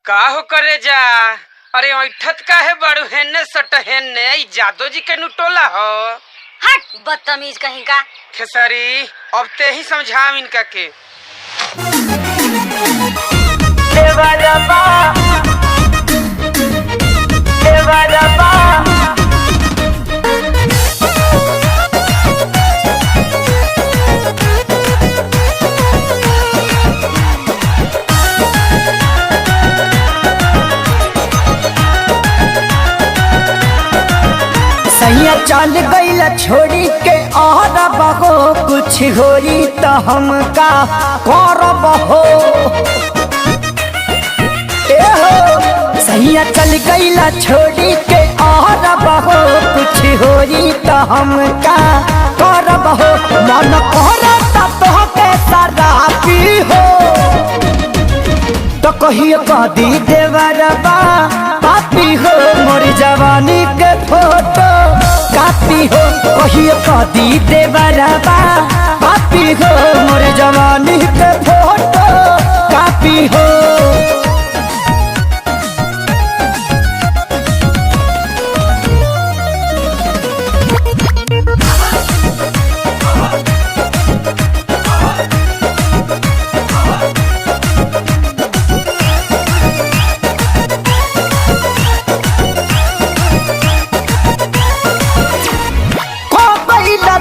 का हो करे जा। अरे ऐठत काहे बड़ू हेने सट हेने ई जादो जी के नुटोला हो। हट बदतमीज कहीं का। खेसारी अब ते ही समझाम इनका के। सैया चल गईला छोड़ी के और बहो कुछ होई तो हम का करब हो। ए हो सैया चल गईला छोड़ी के और बहो कुछ होई तो हम का करब हो। मन करता तो के शराबी हो तो कहियो कदी देवरबा पापी हो। मोर जवानी के फोटो कापी हो कहियो कदी देवरबा पापी हो। मोर जवानी के फोटो कापी हो।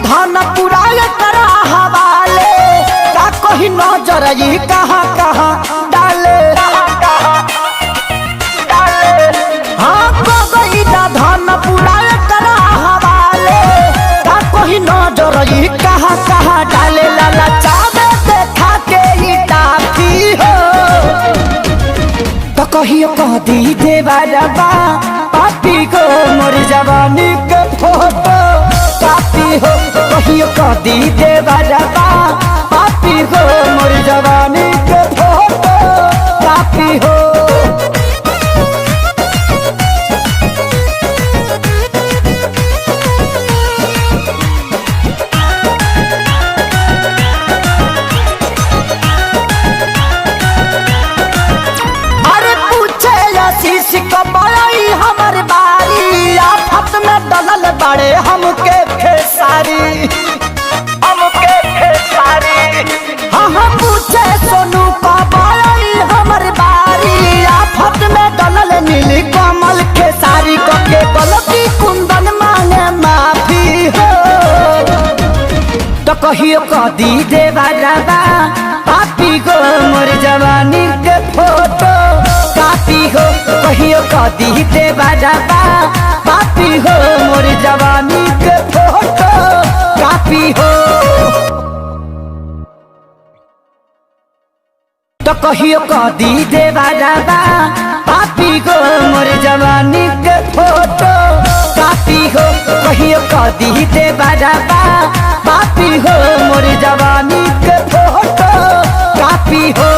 धन पुराय करा हवाले का कोई नजर ये कहाँ कहाँ डाले। हाँ कोई धन पुराय करा हवाले का कोई नजर ये कहाँ कहाँ डाले। लाला चावे देखा के ही टाफी हो तो कहियो कह दी देवरबा पापी को। मोर जवानी के फोटो कापी हो कहियो कदी देवरबा पापी हो। मोर जवानी के फोटो कापी हो। अरे पूछे आशीष कमाई हमर बारी आफत में डलल बड़े हमके खेसारी हाँ हाँ पूछे सोनू कमाई हमर बारी आफत में डलल नीली कमल खेसारी के गलती कुंदन मांगे माफी हो तो कहियो कदी देवरबा पापी को। मोर जवानी के फोटो कापी हो कहियो कदी देवरबा पापी हो। मोर जवानी के फोटो कापी हो तो कहियो कदी देवरबा पापी हो। मोर जवानी के फोटो कापी हो कहियो कदी देवरबा पापी हो। मोर जवानी के फोटो कापी हो।